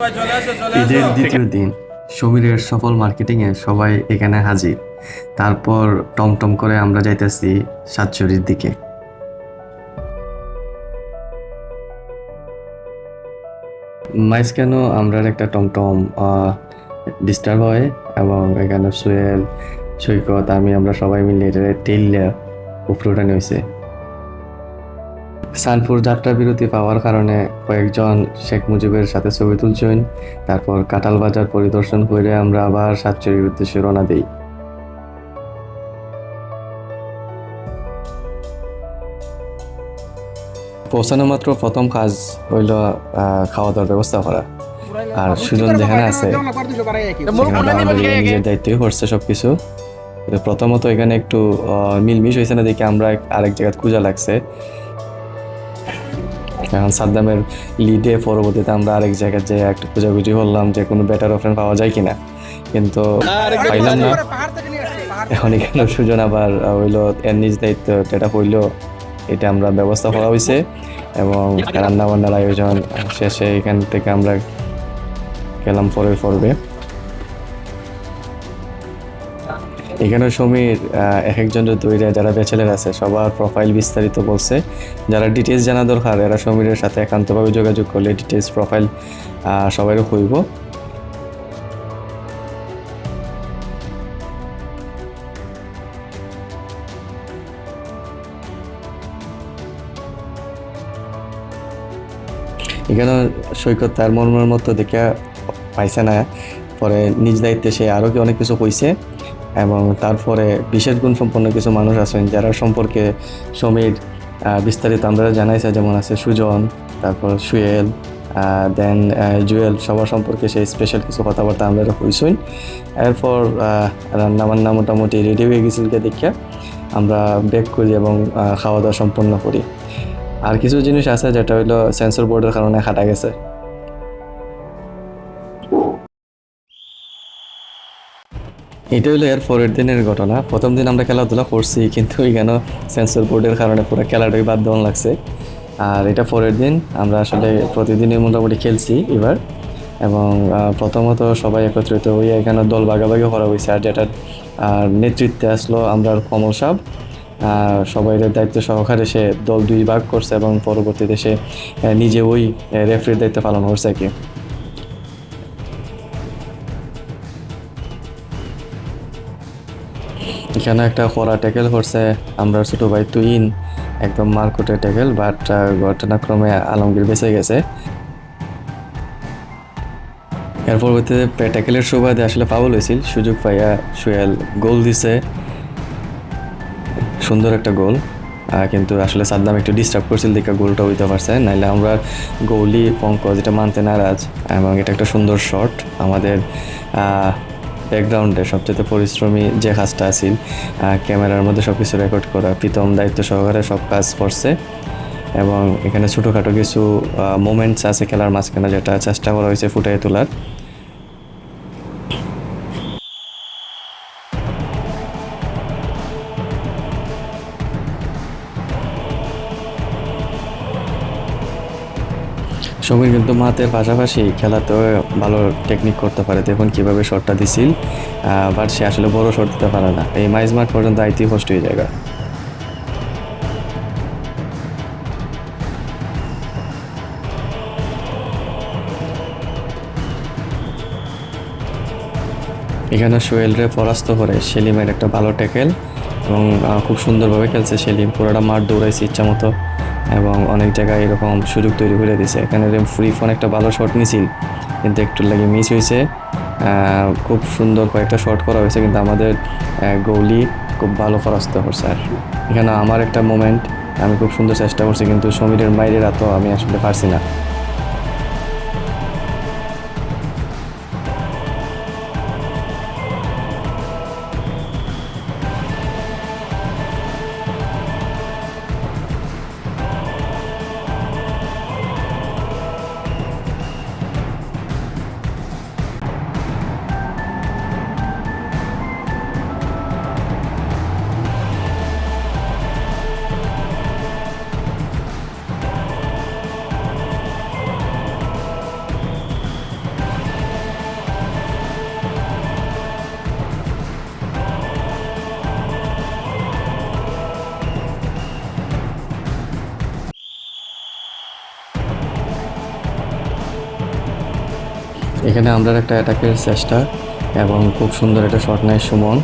ঈদের দ্বিতীয় দিন সমীরের সফল মার্কেটিংয়ে সবাই এখানে হাজির। তারপর টমটম করে আমরা যাইতেছি সাতচুরির দিকে। মাঝখানেও আমরা একটা টমটম ডিস্টার্ব হয় এবং এখানে সোহেল, সৈকত, আমরা সবাই মিলে এটা টেইলে উপরে উঠানো হয়েছে। সানপুর যাত্রা বিরতি পাওয়ার কারণে কয়েকজন শেখ মুজিবের সাথে ছবি তুলছেন। তারপর কাঁঠাল বাজার পরিদর্শন করে আমরা আবার সাতচুরির উদ্দেশ্যে রওনা দিই। পৌঁছানো মাত্র প্রথম কাজ হইল খাওয়া দাওয়ার ব্যবস্থা করা। আর সুজন যেখানে আছে নিজের দায়িত্বই করছে সবকিছু। প্রথমত এখানে একটু মিলমিশ হয়েছে না দেখে আমরা আরেক জায়গায় খোঁজা লাগছে। এখন সাদ্দামের লিডে পরবর্তীতে আমরা আরেক জায়গায় যে একটু খোঁজাখুঁজি করলাম যে কোনো বেটার অপশন পাওয়া যায় কিনা, কিন্তু পাইলাম না। এখন এখানে সুজন আবার হইলো এর নিজ দায়িত্ব যেটা হইলো এটা আমরা ব্যবস্থা করা হয়েছে এবং রান্না বান্নার আয়োজন শেষে এখান থেকে আমরা গেলাম পরের পর্বে। এখানে সমীর এক একজনের তৈরি যারা ব্যাচেলার আছে সবার প্রোফাইল বিস্তারিত বলছে। যারা ডিটেলস জানা দরকার এরা সমীরের সাথে একান্তভাবে যোগাযোগ করলে ডিটেলস প্রোফাইল সবাইও হইব। এখানে সৈকত তার মনের মতো দেখে পাইছে না, পরে নিজ দায়িত্বে সে আরও অনেক কিছু কইছে এবং তারপরে বিশেষ গুণ সম্পন্ন কিছু মানুষ আছেন যারা সম্পর্কে সমীর বিস্তারিত আমরা জানাইছে, যেমন আছে সুজন, তারপর সুয়েল, দেন জুয়েল, সবার সম্পর্কে সেই স্পেশাল কিছু কথাবার্তা আমরা কইসই। এরপর রান্নাবান্না মোটামুটি রেডি হয়ে গেছিলকে দেখিয়া আমরা ব্রেক করি এবং খাওয়া দাওয়া সম্পন্ন করি। আর কিছু জিনিস আছে যেটা হইলো সেন্সর বোর্ডের কারণে কাটা গেছে। এটা হলো এর পরের দিনের ঘটনা। প্রথম দিন আমরা খেলাধুলা করছি কিন্তু এখানে সেন্সর বোর্ডের কারণে পুরো খেলাটাই বাদ দেওয়া লাগছে। আর এটা পরের দিন আমরা আসলে প্রতিদিনই মোটামুটি খেলছি এবার, এবং প্রথমত সবাই একত্রিত হয়ে এখানে দল ভাগাভাগি করা হয়েছে। আর যেটার নেতৃত্বে আসলো আমরা কমল সাহেব, সবাই দায়িত্ব সহকারে সে দল দুই ভাগ করছে এবং পরবর্তীতে সে নিজে ওই রেফারির দায়িত্ব পালন করছে আর কি। এখানে একটা কড়া ট্যাকেল করছে আমরা ছোটো ভাই তুইন, একদম মারকুটে ট্যাকেল, বাট ঘটনাক্রমে আলমগীর বেঁচে গেছে। এর পরবর্তীতে ট্যাকেলের সুবাদে আসলে ফাউল হয়েছিল, সুযোগ পাইয়া সুয়েল গোল দিছে, সুন্দর একটা গোল। কিন্তু আসলে সাদ্দাম একটু ডিস্টার্ব করছিল দেখে গোলটা হইতে পারছে, নাইলে আমরা গোলই পঙ্কজ এটা মানতে নারাজ। এবং এটা একটা সুন্দর শট। আমাদের ব্যাকগ্রাউন্ডে সবচেয়ে পরিশ্রমী যে কাজটা আছিল ক্যামেরার মধ্যে সব কিছু রেকর্ড করা, প্রীতম দায়িত্ব সহকারে সব কাজ করছে। এবং এখানে ছোটোখাটো কিছু মোমেন্টস আছে খেলার মাঝখানে যেটা চেষ্টা করা হয়েছে ফুটিয়ে তোলার। সমীর কিন্তু মাতের পাশাপাশি খেলাতেও ভালো টেকনিক করতে পারে। দেখুন কীভাবে শটটা দিছিল, বাট সে আসলে বড় শট দিতে পারে না। এই মাইজ মাঠ পর্যন্ত আইতেই কষ্ট হয়ে জায়গা। এখানে সোহেলরে পরাস্ত করে সেলিমের একটা ভালো ট্যাকেল এবং খুব সুন্দরভাবে খেলছে সেলিম, পুরোটা মাঠ দৌড়াইছে ইচ্ছা মতো এবং অনেক জায়গায় এরকম সুযোগ তৈরি করে দিছে। এখানে ফ্রি ফোন একটা ভালো শট নিছিল কিন্তু একটু লাগে মিস হয়েছে। খুব সুন্দর কয়েকটা শট করা হয়েছে কিন্তু আমাদের গোলি খুব ভালো পরাস্ত করছে। আর এখানে আমার একটা মোমেন্ট, আমি খুব সুন্দর চেষ্টা করছি কিন্তু সমীরের মাইরের তো আমি আসলে পারছি না। এখানে আমরা একটা অ্যাটাকের চেষ্টা এবং খুব সুন্দর একটা শট নেয় সুমন,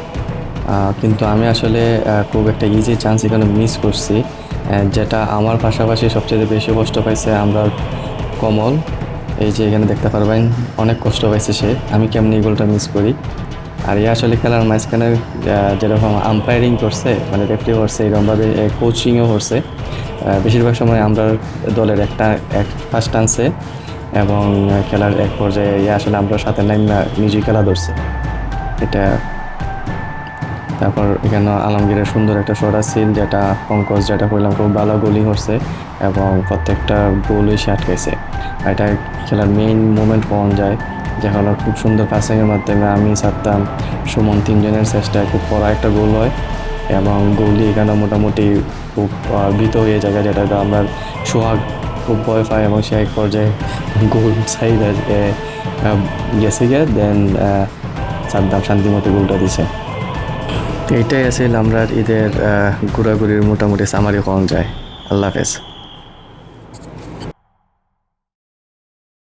কিন্তু আমি আসলে খুব একটা ইজি চান্স এখানে মিস করছি, যেটা আমার পাশাপাশি সবচেয়ে বেশি কষ্ট পাইছে আমরা কমল। এই যে এখানে দেখতে পারবেন অনেক কষ্ট পাইছে সে, আমি কেমনি এই গোলটা মিস করি। আর এ আসলে খেলার মাঝখানে যেরকম আম্পায়ারিং করছে মানে রেফারি করছে, এরকমভাবে কোচিংও করছে। বেশিরভাগ সময় আমরা দলের এক ফার্স্ট টানছে এবং খেলার এক পর্যায়ে আসলে আমরা সাথে নিজেই খেলা ধরছে এটা। তারপর এখানে আলমগীরের সুন্দর একটা শট আছিল, যেটা পঙ্কজ যেটা করলাম খুব ভালো গোলই করছে এবং প্রত্যেকটা গোলই সে আটকাইছে। এটা খেলার মেইন মোমেন্ট পাওয়া যায়, যে হলো খুব সুন্দর পাসিংয়ের মাধ্যমে আমি সাত্তাম সুমন তিনজনের চেষ্টায় খুব বড় একটা গোল হয় এবং গোলই এখানে মোটামুটি খুব ভীত হয়ে যায়, যেটা আমরা সোহাগ খুব ভয় পায় এবং সে এক পর্যায়ে গোল সাইডে গেছে গিয়ে দেন সাদ্দাম শান্তিমতো গোলটা দিছে। এইটাই আছিল আমরা ঈদের ঘোরাঘুরির মোটামুটি সামারি পাওয়া যায়। আল্লাহ হাফেজ।